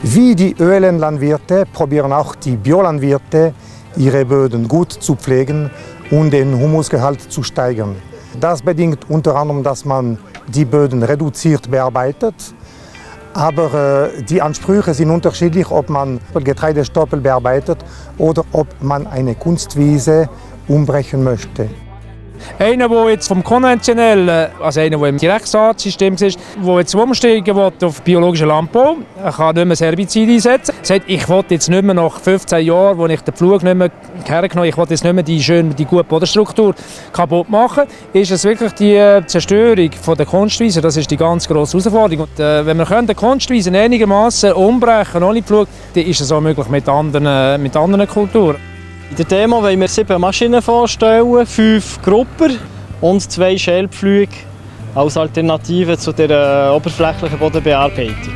Wie die Ölenlandwirte probieren auch die Biolandwirte, ihre Böden gut zu pflegen und den Humusgehalt zu steigern. Das bedingt unter anderem, dass man die Böden reduziert bearbeitet. Aber die Ansprüche sind unterschiedlich, ob man Getreidestoppel bearbeitet oder ob man eine Kunstwiese umbrechen möchte. Einer, der jetzt vom konventionellen, also einer, der im Direktsaatsystem ist, der jetzt umsteigen will auf biologischen Landbau, kann nicht mehr Herbizide einsetzen. Er sagt, ich will jetzt nicht mehr nach 15 Jahren, wo ich den Pflug nicht mehr hergenommen habe, ich will jetzt nicht mehr die gute Bodenstruktur kaputt machen. Ist es wirklich die Zerstörung von der Kunstwiese, das ist die ganz grosse Herausforderung. Und, wenn wir die Kunstwiese einigermaßen umbrechen ohne Pflug, dann ist es auch möglich mit anderen Kulturen. In der Demo wollen wir 7 Maschinen vorstellen, 5 Gruppen und 2 Schälpflüge als Alternative zu der oberflächlichen Bodenbearbeitung.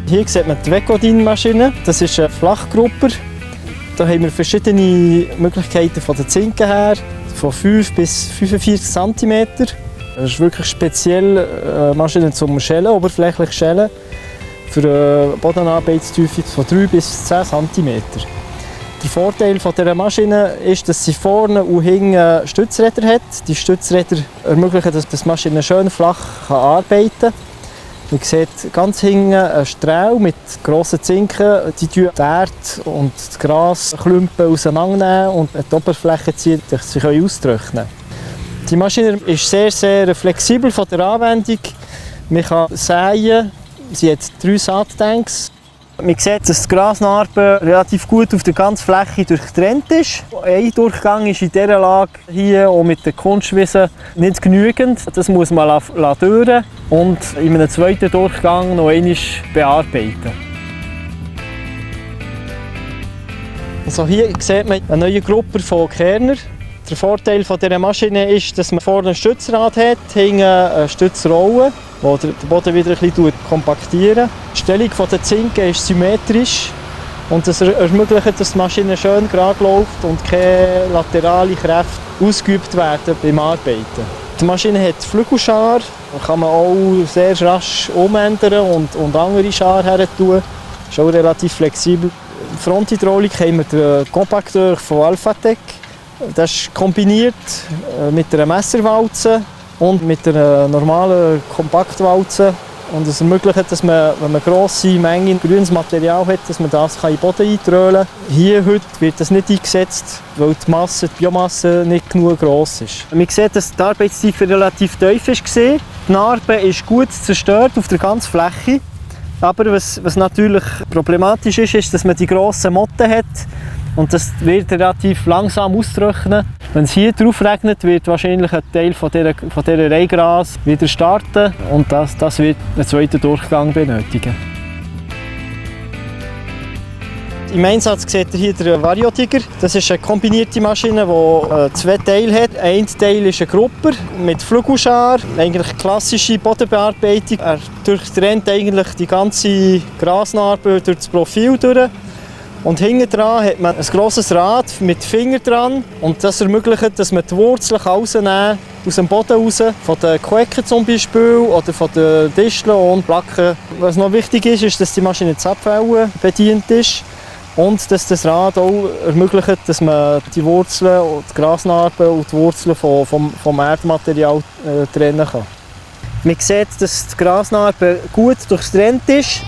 Hier sieht man die Vecodin-Maschine. Das ist eine Flachgruppe. Da haben wir verschiedene Möglichkeiten von den Zinken her, von 5 bis 45 cm. Das ist wirklich speziell Maschine zum Schälen, oberflächlich Schälen, für eine Bodenarbeitstiefe von 3 bis 10 cm. Der Vorteil dieser Maschine ist, dass sie vorne und hinten Stützräder hat. Die Stützräder ermöglichen, dass die Maschine schön flach arbeiten kann. Man sieht ganz hinten einen Strahl mit grossen Zinken. Die ziehen die Erde und das Grasklumpen auseinandernehmen und die Oberfläche ziehen, dass sie austrocknen können. Die Maschine ist sehr, sehr flexibel von der Anwendung. Man kann säen, sie hat 3 Saattanks. Man sieht, dass die Grasnarbe relativ gut auf der ganzen Fläche durchtrennt ist. Ein Durchgang ist in dieser Lage hier auch mit der Kunstwiese nicht genügend. Das muss man durch und in einem zweiten Durchgang noch einmal bearbeiten. Also hier sieht man eine neue Gruppe von Kerner. Der Vorteil dieser Maschine ist, dass man vorne ein Stützrad hat, hinten eine Stützrolle, die den Boden wieder ein bisschen kompaktieren. Die Stellung der Zinken ist symmetrisch und das ermöglicht, dass die Maschine schön gerade läuft und keine lateralen Kräfte ausgeübt werden beim Arbeiten. Die Maschine hat Flügelschar, da kann man auch sehr rasch umändern und andere Schar her tun. Das ist auch relativ flexibel. In der Fronthydraulik haben wir den Kompakteur von Alphatec. Das ist kombiniert mit einer Messerwalze und mit einer normalen Kompaktwalze. Und es ermöglicht, dass man, wenn man grosse Mengen grünes Material hat, dass man das in den Boden eintrölen kann. Hier heute wird das nicht eingesetzt, weil die Biomasse nicht genug gross ist. Man sieht, dass die Arbeitstiefe relativ tief war. Die Narbe ist gut zerstört auf der ganzen Fläche. Aber was natürlich problematisch ist, ist, dass man die grossen Motten hat. Und das wird relativ langsam austrocknen. Wenn es hier drauf regnet, wird wahrscheinlich ein Teil von dieser Reihgras wieder starten und das wird einen zweiten Durchgang benötigen. Im Einsatz seht ihr hier den Variotiger. Das ist eine kombinierte Maschine, die 2 Teile hat. Ein Teil ist eine Gruppe mit Flügelschar, eigentlich klassische Bodenbearbeitung. Er durchtrennt eigentlich die ganze Grasnarbe durch das Profil durch. Und hinten dran hat man ein grosses Rad mit Fingern dran und das ermöglicht, dass man die Wurzeln rausnehmen kann, aus dem Boden raus, von den Quecken zum Beispiel oder von den Disteln und Placken. Was noch wichtig ist, ist, dass die Maschine Zapfwellen bedient ist und dass das Rad auch ermöglicht, dass man die Wurzeln, die Grasnarben und die Wurzeln vom Erdmaterial trennen kann. Man sieht, dass die Grasnarbe gut durchtrennt ist.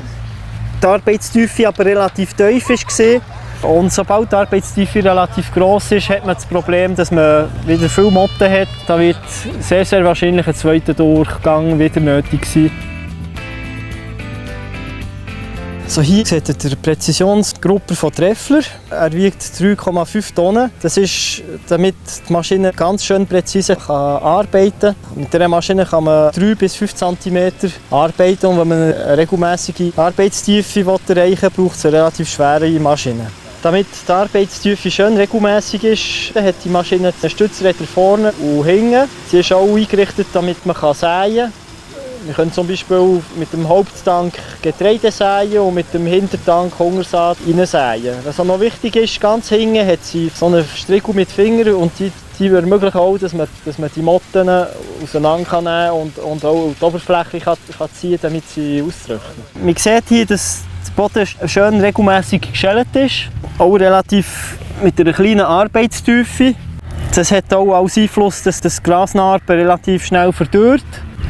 Die Arbeitstiefe aber relativ tief war. Und sobald die Arbeitstiefe relativ gross ist, hat man das Problem, dass man wieder viele Motten hat. Da wird sehr, sehr wahrscheinlich ein zweiter Durchgang wieder nötig sein. So, hier seht ihr die Präzisionsgruppe von Treffler. Er wiegt 3,5 Tonnen. Das ist, damit die Maschine ganz schön präzise arbeiten kann. Mit dieser Maschine kann man 3 bis 5 cm arbeiten. Und wenn man eine regelmäßige Arbeitstiefe erreichen will, braucht es eine relativ schwere Maschine. Damit die Arbeitstiefe schön regelmäßig ist, hat die Maschine Stützräder vorne und hinten. Sie ist auch eingerichtet, damit man säen kann. Wir können zum Beispiel mit dem Haupttank Getreide säen und mit dem Hintertank Hungersaat reinsäen. Was auch noch wichtig ist, ganz hinten hat sie so einen Strickel mit Fingern und die Die ermöglichen auch, dass man die Motten auseinandernehmen kann und auch die Oberfläche kann ziehen kann, damit sie austrocknen. Man sieht hier, dass der Boden schön regelmässig geschält ist, auch relativ mit einer kleinen Arbeitstiefe. Das hat auch als Einfluss, dass das Grasnarben relativ schnell verdorrt,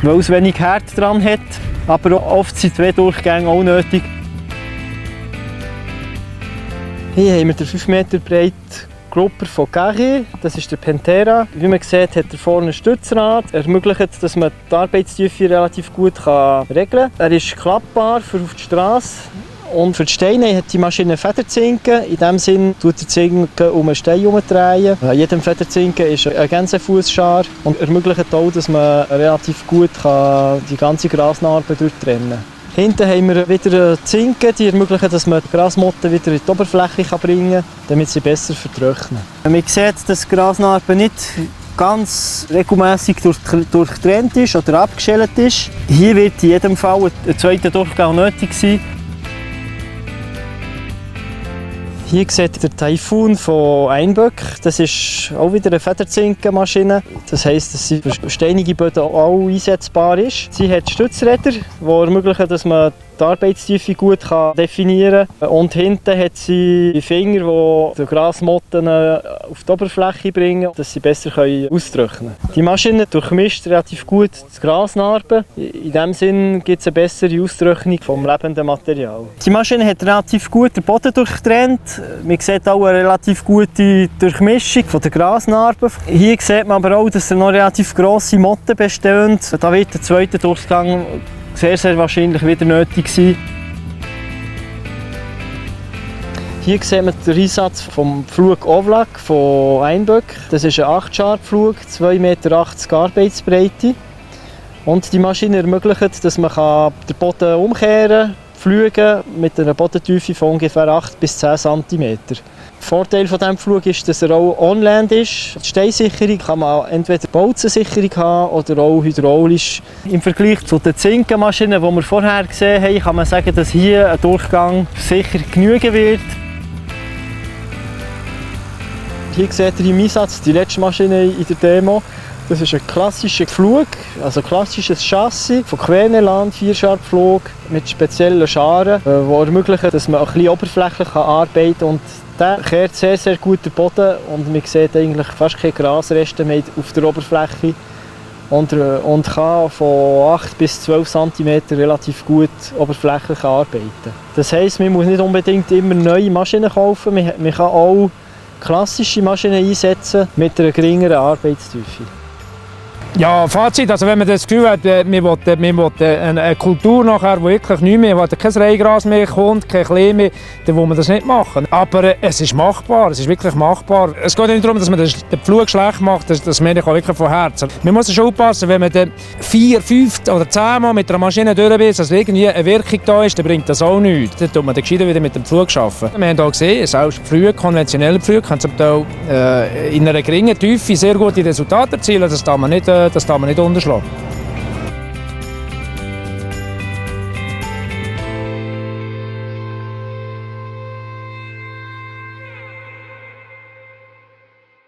weil es wenig Härte dran hat. Aber oft sind 2 Durchgänge auch nötig. Hier haben wir den 5 Meter breiten Grupper von Carré. Das ist der Pentera. Wie man sieht, hat er vorne ein Stützrad. Er ermöglicht, dass man die Arbeitstiefe relativ gut regeln kann. Er ist klappbar für auf die Straße. Und für die Steine hat die Maschine Federzinken. In diesem Sinn tut der Zinken um einen Stein herumdrehen. An jedem Federzinken ist ein Gänsefußschar und ermöglicht auch, dass man relativ gut die ganze Grasnarbe durchtrennen kann. Hinten haben wir wieder Zinken, die ermöglichen, dass man die Grasmotten wieder in die Oberfläche bringen kann, damit sie besser vertrocknen. Man sieht, dass die Grasnarbe nicht ganz regelmässig durchtrennt ist oder abgeschält ist. Hier wird in jedem Fall ein zweiter Durchgang nötig sein. Hier sieht ihr den Typhoon von Einböck. Das ist auch wieder eine Federzinkenmaschine. Das heisst, dass sie für steinige Böden auch einsetzbar ist. Sie hat Stützräder, die ermöglichen, dass man die Arbeitstiefe gut definieren kann. Und hinten hat sie Finger, die die Grasmotten auf die Oberfläche bringen, dass sie besser austrocknen können. Die Maschine durchmischt relativ gut die Grasnarben. In diesem Sinn gibt es eine bessere Austrocknung des lebenden Materials. Die Maschine hat relativ gut den Boden durchtrennt. Man sieht auch eine relativ gute Durchmischung der Grasnarben. Hier sieht man aber auch, dass noch relativ grosse Motten bestehen. Da wird der zweite Durchgang sehr wahrscheinlich wieder nötig sein. Hier sieht man den Einsatz vom Pflug Ovlak von Einböck. Das ist ein 8-Schar-Pflug, 2,80 Meter Arbeitsbreite. Und die Maschine ermöglicht, dass man den Boden umkehren kann, pflügen mit einer Bodentiefe von ungefähr 8 bis 10 cm. Der Vorteil von diesem Pflug ist, dass er auch on-land ist. Die Steinsicherung kann man entweder Bolzensicherung haben oder auch hydraulisch. Im Vergleich zu den Zinkenmaschinen, die wir vorher gesehen haben, kann man sagen, dass hier ein Durchgang sicher genügen wird. Hier seht ihr im Einsatz die letzte Maschine in der Demo. Das ist ein klassischer Pflug, also ein klassisches Chassis von Querneland, 4-Schar-Pflug mit speziellen Scharen, die ermöglichen, dass man ein bisschen oberflächlich arbeiten kann. Und der kehrt sehr gut den Boden und man sieht eigentlich fast keine Grasreste mehr auf der Oberfläche und kann von 8 bis 12 cm relativ gut oberflächlich arbeiten. Das heisst, man muss nicht unbedingt immer neue Maschinen kaufen, man kann auch klassische Maschinen einsetzen mit einer geringeren Arbeitstiefe. Ja, Fazit, also wenn man das Gefühl hat, wir wollen eine Kultur nachher, die wirklich nicht mehr, kein Reingras mehr kommt, kein Klee mehr, dann will man das nicht machen. Aber es ist machbar, es ist wirklich machbar. Es geht nicht darum, dass man den Pflug schlecht macht, das meine ich auch wirklich von Herzen. Man muss schon aufpassen, wenn man dann 4, 5 oder 10 Mal mit einer Maschine durchbeißt, dass irgendwie eine Wirkung da ist, dann bringt das auch nichts. Dann tut man dann gescheiter wieder mit dem Pflug arbeiten. Wir haben hier gesehen, selbst Pflüge, konventionelle Pflüge, können zum Teil in einer geringen Tiefe sehr gute Resultate erzielen, das darf man nicht unterschlagen.